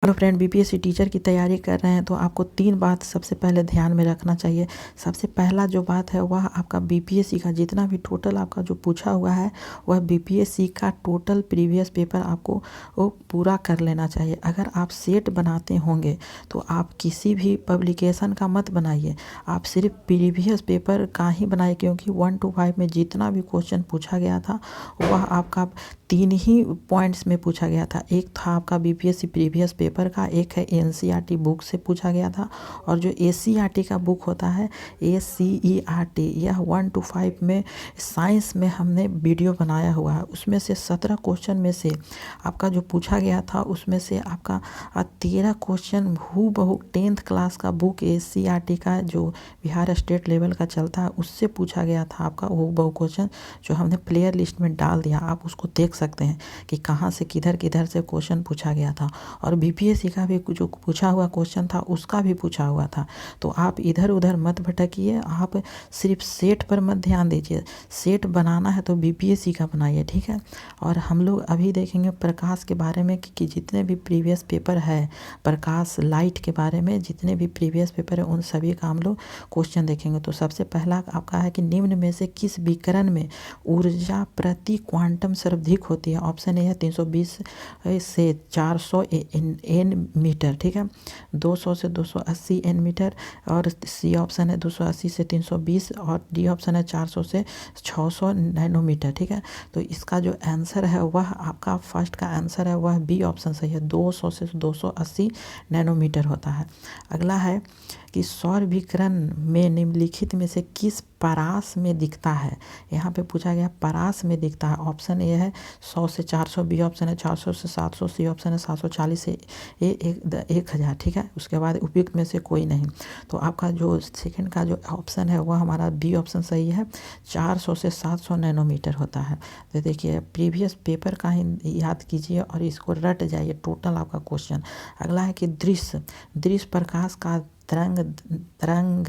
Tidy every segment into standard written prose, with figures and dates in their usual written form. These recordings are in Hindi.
हेलो फ्रेंड, बीपीएससी टीचर की तैयारी कर रहे हैं तो आपको 3 बात सबसे पहले ध्यान में रखना चाहिए। सबसे पहला जो बात है वह आपका बीपीएससी का जितना भी टोटल आपका जो पूछा हुआ है वह बीपीएससी का टोटल प्रीवियस पेपर आपको वो पूरा कर लेना चाहिए। अगर आप सेट बनाते होंगे तो आप किसी भी पब्लिकेशन का मत बनाइए, आप सिर्फ प्रीवियस पेपर का ही बनाइए, क्योंकि 1 to 5 में जितना भी क्वेश्चन पूछा गया था वह आपका 3 ही पॉइंट्स में पूछा गया था। एक था आपका बीपीएससी प्रीवियस पेपर का, एक है एनसीईआरटी बुक से पूछा गया था, और जो एससीईआरटी का बुक होता है एससीईआरटी, यह 1 to 5 में साइंस में हमने वीडियो बनाया हुआ है। उसमें से 17 क्वेश्चन में से आपका जो पूछा गया था उसमें से आपका 13 क्वेश्चन हूबहू 10th क्लास का बुक एससीईआरटी का जो बिहार स्टेट लेवल का चलता है उससे पूछा गया था। आपका हूबहू क्वेश्चन जो हमने प्लेयर लिस्ट में डाल दिया, आप उसको देख सकते हैं कि कहाँ से किधर से क्वेश्चन पूछा गया था। और बीपीएससी का भी जो पूछा हुआ क्वेश्चन था उसका भी पूछा हुआ था। तो आप इधर उधर मत भटकिए, आप सिर्फ सेट पर मत ध्यान दीजिए। सेट बनाना है तो बीपीएससी का बनाइए, ठीक है। और हम लोग अभी देखेंगे प्रकाश के बारे में कि जितने भी प्रीवियस पेपर है, प्रकाश लाइट के बारे में जितने भी प्रीवियस पेपर है उन सभी का हम लोग क्वेश्चन देखेंगे। तो सबसे पहला आपका है कि निम्न में से किस विकिरण में ऊर्जा प्रति क्वांटम सर्वाधिक होती है। ऑप्शन ए है 320 से 400 एन मीटर, ठीक है, 200 से 280 एन मीटर, और सी ऑप्शन है 280 से 320, और डी ऑप्शन है 400 से 600 नैनोमीटर, ठीक है। तो इसका जो आंसर है वह आपका फर्स्ट का आंसर है वह बी ऑप्शन सही है, 200 से 280 नैनोमीटर होता है। अगला है कि सौर विकिरण में निम्नलिखित में से किस परास में दिखता है। यहाँ पे पूछा गया परास में दिखता है। ऑप्शन ए है 100 से 400, बी ऑप्शन है 400 से 700, सी ऑप्शन है 740 से 1000, ठीक है। उसके बाद उपयुक्त में से कोई नहीं। तो आपका जो सेकंड का जो ऑप्शन है वह हमारा बी ऑप्शन सही है, 400 से 700 नैनोमीटर होता है। तो देखिए प्रीवियस पेपर का ही याद कीजिए और इसको रट जाइए, टोटल आपका क्वेश्चन। अगला है कि दृश्य प्रकाश का तरंग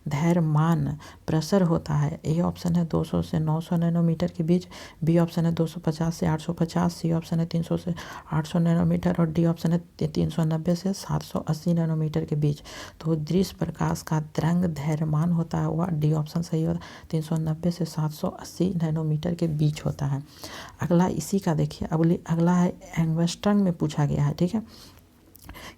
दैर्घ्यमान प्रसर होता है। ए ऑप्शन है 200 से 900 नैनोमीटर के बीच, बी ऑप्शन है 250 से 850, सी ऑप्शन है 300 से 800 नैनोमीटर, और डी ऑप्शन है 390 से 780 नैनोमीटर के बीच। तो दृश्य प्रकाश का तरंग दैर्घ्यमान होता है वह डी ऑप्शन सही होता है, 390 से 780 नैनोमीटर के बीच होता है। अगला इसी का देखिए, अगला है एंगस्ट्रम में पूछा गया है, ठीक है,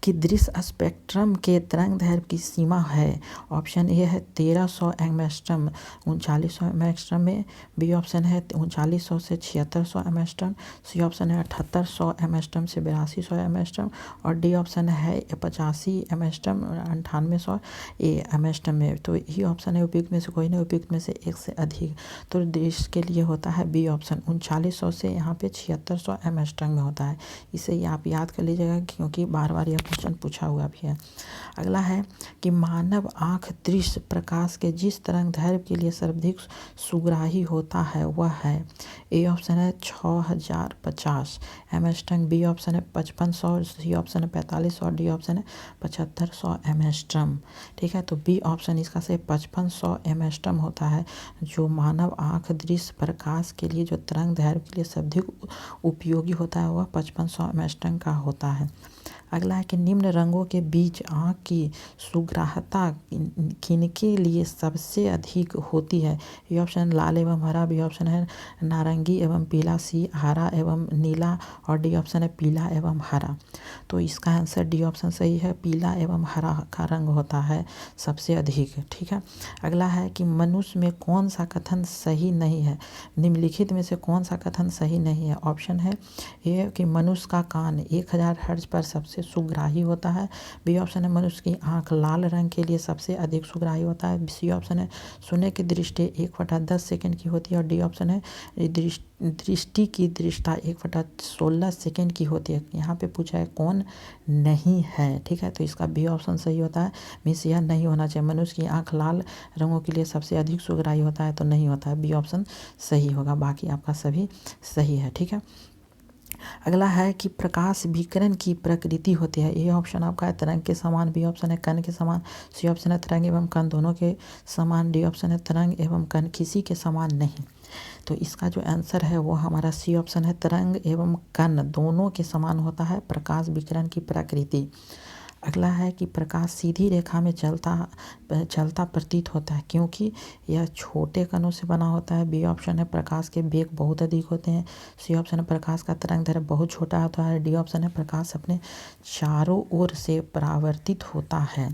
कि दृश्य स्पेक्ट्रम के तरंग दैर्घ्य की सीमा है। ऑप्शन ए है 1300 एंगस्ट्रम 3900 एंगस्ट्रम में, बी ऑप्शन है 3900 से 7600 एंगस्ट्रम, सी ऑप्शन है 7800 एंगस्ट्रम से 8200 एंगस्ट्रम, और डी ऑप्शन है 85 एंगस्ट्रम 9800 एंगस्ट्रम में। तो ये ऑप्शन है उपयुक्त में से कोई नहीं, उपयुक्त में से एक से अधिक। तो दृश्य के लिए होता है बी ऑप्शन, 3900 से यहाँ पे 7600 एंगस्ट्रम में होता है। इसे ही आप याद कर लीजिएगा क्योंकि बार बार यह क्वेश्चन पूछा हुआ भी है। अगला है कि मानव आँख दृश्य प्रकाश के जिस तरंग दैर्घ्य के लिए सर्वाधिक सुग्राही होता है वह है। ए ऑप्शन है 6050 एमएस्ट्रम, बी ऑप्शन है 5500, सी ऑप्शन है 4500, और डी ऑप्शन है 7500 एमएस्ट्रम, ठीक है। तो बी ऑप्शन इसका से 5500 एमएस्ट्रम होता है। जो मानव आँख दृश्य प्रकाश के लिए जो तरंग दैर्घ्य के लिए सर्वाधिक उपयोगी होता है वह 5500 एमएस्ट्रम का होता है। अगला है कि निम्न रंगों के बीच आँख की सुग्राह्यता किनके लिए सबसे अधिक होती है। ये ऑप्शन लाल एवं हरा, बी ऑप्शन है नारंगी एवं पीला, सी हरा एवं नीला, और डी ऑप्शन है पीला एवं हरा। तो इसका आंसर डी ऑप्शन सही है, पीला एवं हरा का रंग होता है सबसे अधिक, ठीक है। अगला है कि मनुष्य में कौन सा कथन सही नहीं है। निम्नलिखित में से कौन सा कथन सही नहीं है। ऑप्शन है ए कि मनुष्य का कान 1000 हर्ट्ज पर सबसे सुग्राही होता है, बी ऑप्शन है मनुष्य की आंख लाल रंग के लिए सबसे अधिक सुग्राही होता है, सी ऑप्शन है सुनने की दृष्टि 1/10 सेकंड की होती है, और डी ऑप्शन है दृष्टि की दृष्टा 1/16 सेकंड की होती है। यहाँ पे पूछा है कौन नहीं है, ठीक है। तो इसका बी ऑप्शन सही होता है, मीन्स यह नहीं होना चाहिए। मनुष्य की आंख लाल रंगों के लिए सबसे अधिक सुग्राही होता है तो नहीं होता है, बी ऑप्शन सही होगा, बाकी आपका सभी सही है, ठीक है। अगला है कि प्रकाश विकिरण की प्रकृति होती है। ए ऑप्शन आपका है तरंग के समान, बी ऑप्शन है कण के समान, सी ऑप्शन है तरंग एवं कण दोनों के समान, डी ऑप्शन है तरंग एवं कण किसी के समान नहीं। तो इसका जो आंसर है वो हमारा सी ऑप्शन है। तरंग एवं कण दोनों के समान होता है प्रकाश विकिरण की प्रकृति। अगला है कि प्रकाश सीधी रेखा में चलता प्रतीत होता है क्योंकि यह छोटे कणों से बना होता है। बी ऑप्शन है प्रकाश के वेग बहुत अधिक होते हैं। सी ऑप्शन है प्रकाश का तरंग दैर्घ्य बहुत छोटा होता है। डी ऑप्शन है प्रकाश अपने चारों ओर से परावर्तित होता है।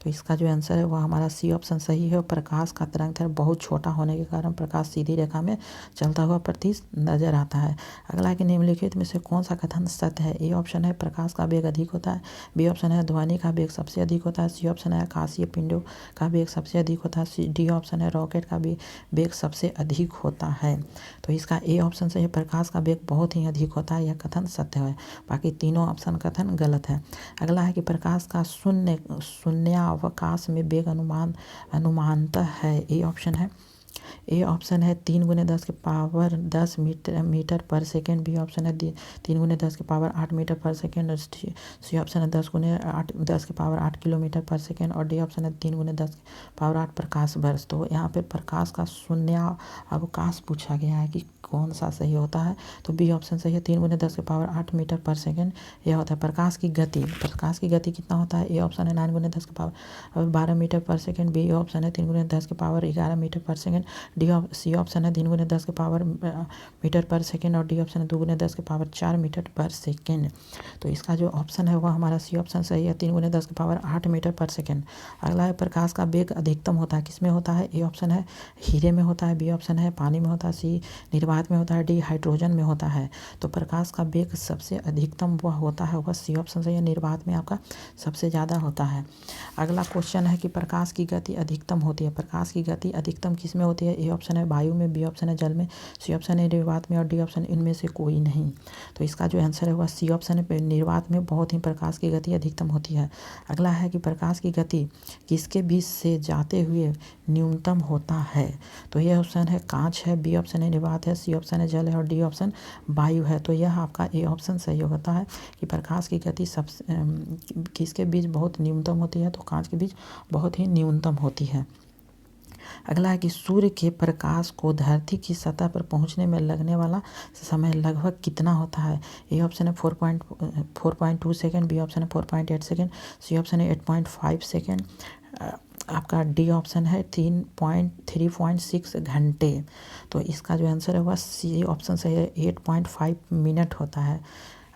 तो इसका जो आंसर है वह हमारा सी ऑप्शन सही है। प्रकाश का तरंग दैर्घ्य बहुत छोटा होने के कारण प्रकाश सीधी रेखा में चलता हुआ प्रतीत नजर आता है। अगला है कि निम्नलिखित में से कौन सा कथन सत्य है। ए ऑप्शन है प्रकाश का वेग अधिक होता है। बी ऑप्शन है ध्वनि का वेग सबसे अधिक होता है। सी ऑप्शन है आकाशीय पिंडों का वेग सबसे अधिक होता है। डी ऑप्शन है रॉकेट का वेग सबसे अधिक होता है। तो इसका ए ऑप्शन से प्रकाश का वेग बहुत ही अधिक होता है, यह कथन सत्य है। बाकी तीनों ऑप्शन कथन गलत है। अगला है कि प्रकाश का शून्यावकाश में वेग अनुमानतः है। ए ऑप्शन है 3 × 10 के पावर 10 मीटर पर सेकेंड। बी ऑप्शन है 3 × 10 के पावर 8 मीटर पर सेकेंड। सी ऑप्शन है 10 के पावर 8 किलोमीटर पर सेकेंड। और डी ऑप्शन है 3 × 10 के पावर 8 प्रकाश वर्ष। तो यहाँ पे प्रकाश का शून्यावकाश पूछा गया है कि कौन सा सही होता है। तो बी ऑप्शन सही है 3 × 10 के पावर 8 मीटर पर सेकेंड। यह होता है प्रकाश की गति कितना होता है। ए ऑप्शन है 9 × 10 के पावर 12 मीटर पर सेकेंड। बी ऑप्शन है 3 × 10 के पावर 11 मीटर पर सेकेंड। सी ऑप्शन है 3 × 10 के पावर मीटर पर सेकेंड। और डी ऑप्शन है 2 × 10 के पावर 4 मीटर पर सेकेंड। तो इसका जो ऑप्शन है वह हमारा सी ऑप्शन सही है 3 × 10 के पावर 8 मीटर पर सेकेंड। अगला है प्रकाश का वेग अधिकतम होता है किसमें होता है। ए ऑप्शन है हीरे में होता है। बी ऑप्शन है पानी में होता है। सी निर्वात में होता है। डी हाइड्रोजन में होता है। तो प्रकाश का वेग सबसे अधिकतम वह होता है वह सी ऑप्शन सही है निर्वात में आपका सबसे ज़्यादा होता है। अगला क्वेश्चन है कि प्रकाश की गति अधिकतम होती है। प्रकाश की गति अधिकतम किसमें होती है। ए ऑप्शन है वायु में। बी ऑप्शन है जल में। सी ऑप्शन है निर्वात में। और डी ऑप्शन इनमें से कोई नहीं। तो इसका जो आंसर है वह सी ऑप्शन है निर्वात में बहुत ही प्रकाश की गति अधिकतम होती है। अगला है कि प्रकाश की गति किसके बीच से जाते हुए न्यूनतम होता है। तो यह ऑप्शन है कांच है। बी ऑप्शन है निर्वात है। सी ऑप्शन है जल है। और डी ऑप्शन वायु है। तो यह आपका ए ऑप्शन सही होता है कि प्रकाश की गति किसके बीच बहुत न्यूनतम होती है। तो कांच के बीच बहुत ही न्यूनतम होती है। अगला है कि सूर्य के प्रकाश को धरती की सतह पर पहुंचने में लगने वाला समय लगभग कितना होता है। ए ऑप्शन है 4.2 सेकेंड। बी ऑप्शन है 4.8 सेकेंड। सी ऑप्शन है 8.5 सेकेंड। आपका डी ऑप्शन है 3.6 घंटे। तो इसका जो आंसर है वह सी ऑप्शन से 8.5 मिनट होता है।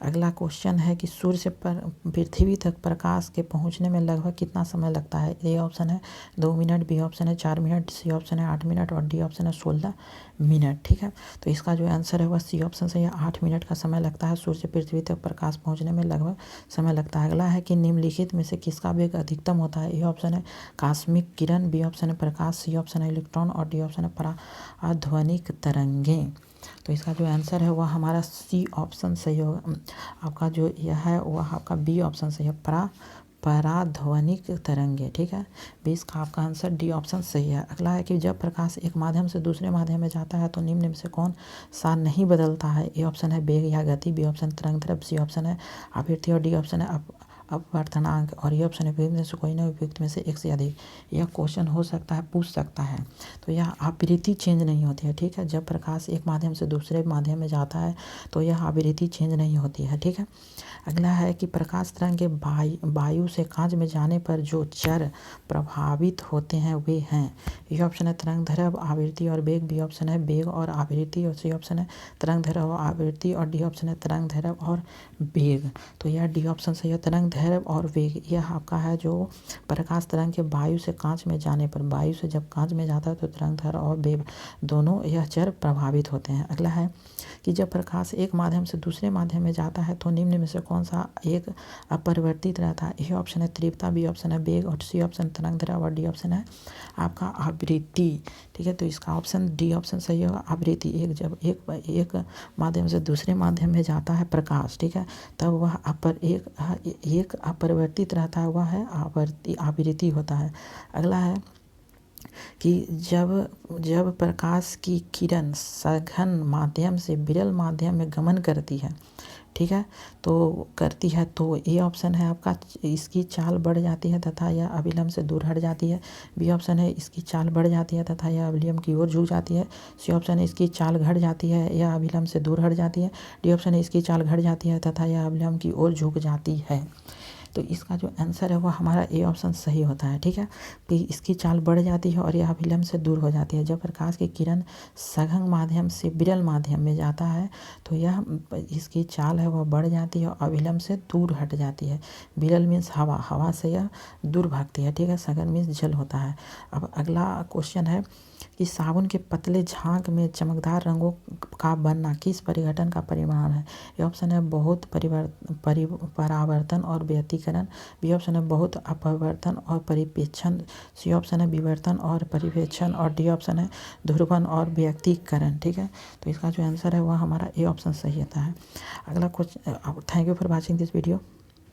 अगला क्वेश्चन है कि सूर्य से पृथ्वी तक प्रकाश के पहुंचने में लगभग कितना समय लगता है। ए ऑप्शन है 2 मिनट। बी ऑप्शन है 4 मिनट। सी ऑप्शन है 8 मिनट। और डी ऑप्शन है 16 मिनट। ठीक है, तो इसका जो आंसर है वह सी ऑप्शन से 8 मिनट का समय लगता है। सूर्य से पृथ्वी तक प्रकाश पहुंचने में लगभग समय लगता है। अगला है कि निम्नलिखित में से किसका वेग अधिकतम होता है। ए ऑप्शन है कॉस्मिक किरण। बी ऑप्शन है प्रकाश। सी ऑप्शन है इलेक्ट्रॉन। और डी ऑप्शन है पराध्वनिक तरंगें। तो इसका जो आंसर है वह हमारा सी ऑप्शन सही होगा। आपका जो यह है वह आपका बी ऑप्शन सही है पराध्वनिक तरंगे। ठीक है, 20 का आपका आंसर डी ऑप्शन सही है। अगला है कि जब प्रकाश एक माध्यम से दूसरे माध्यम में जाता है तो निम्न में से कौन सा नहीं बदलता है। ए ऑप्शन है वेग या गति। बी ऑप्शन तरंग दैर्घ्य। सी ऑप्शन है आवृत्ति। और डी ऑप्शन है अपवर्तनांक। और ये ऑप्शन है उपयुक्त में से कोई ना उपयुक्त में से एक से अधिक। यह क्वेश्चन हो सकता है पूछ सकता है। तो यह आवृत्ति चेंज नहीं होती है। ठीक है, जब प्रकाश एक माध्यम से दूसरे माध्यम में जाता है तो यह आवृत्ति चेंज नहीं होती है। ठीक है, अगला है कि प्रकाश तरंग के वायु से कांच में जाने पर जो चर प्रभावित होते हैं वे हैं। ये ऑप्शन है तरंग दैर्घ्य, आवृत्ति और वेग। बी ऑप्शन है वेग और आवृत्ति। और सी ऑप्शन है तरंग दैर्घ्य और आवृत्ति। और डी ऑप्शन है तरंग दैर्घ्य और वेग। तो यह डी ऑप्शन सही है तरंग दैर्घ्य और वेग। यह आपका है जो प्रकाश तरंग के वायु से कांच में जाने पर, वायु से जब कांच में जाता है तो तरंग दैर्घ्य और वेग दोनों यह चर प्रभावित होते हैं। अगला है कि जब प्रकाश एक माध्यम से दूसरे माध्यम में जाता है तो निम्न में से कौन सा एक अपरिवर्तित रहता है। ए ऑप्शन है तीव्रता। बी ऑप्शन है वेग। और सी ऑप्शन तरंग दैर्घ्य। और डी ऑप्शन है आपका आवृत्ति। ठीक है, तो इसका ऑप्शन डी ऑप्शन सही होगा आवृत्ति। जब एक माध्यम से दूसरे माध्यम में जाता है प्रकाश, ठीक है, तब वह एक अपरिवर्तित रहता है, वह है आवृत्ति होता है। अगला है कि जब प्रकाश की किरण सघन माध्यम से विरल माध्यम में गमन करती है, ठीक है, तो करती है। तो ए ऑप्शन है आपका, इसकी चाल बढ़ जाती है तथा यह अविलंब से दूर हट जाती है। बी ऑप्शन है, इसकी चाल बढ़ जाती है तथा यह अविलंब की ओर झुक जाती है। सी ऑप्शन है, इसकी चाल घट जाती है, यह अविलंब से दूर हट जाती है। डी ऑप्शन है, इसकी चाल घट जाती है तथा यह अविलंब की ओर झुक जाती है। तो इसका जो आंसर है वो हमारा ए ऑप्शन सही होता है। ठीक है, कि इसकी चाल बढ़ जाती है और यह अभिलंब से दूर हो जाती है। जब प्रकाश की किरण सघन माध्यम से विरल माध्यम में जाता है तो यह इसकी चाल है वह बढ़ जाती है और अभिलंब से दूर हट जाती है। विरल मीन्स हवा, हवा से यह दूर भागती है। ठीक है, सघन मीन्स जल होता है। अब अगला क्वेश्चन है कि साबुन के पतले झाग में चमकदार रंगों का बनना किस परिघटन का परिणाम है। ये ऑप्शन है बहुत परावर्तन और व्यतिकरण। बी ऑप्शन है बहुत अपवर्तन और परिपेक्षण। सी ऑप्शन है विवर्तन और परिवेक्षण और डी ऑप्शन है ध्रुवन और व्यक्तिकरण। ठीक है, तो इसका जो आंसर है वह हमारा ए ऑप्शन सही होता है। अगला question. Thank you for watching this video.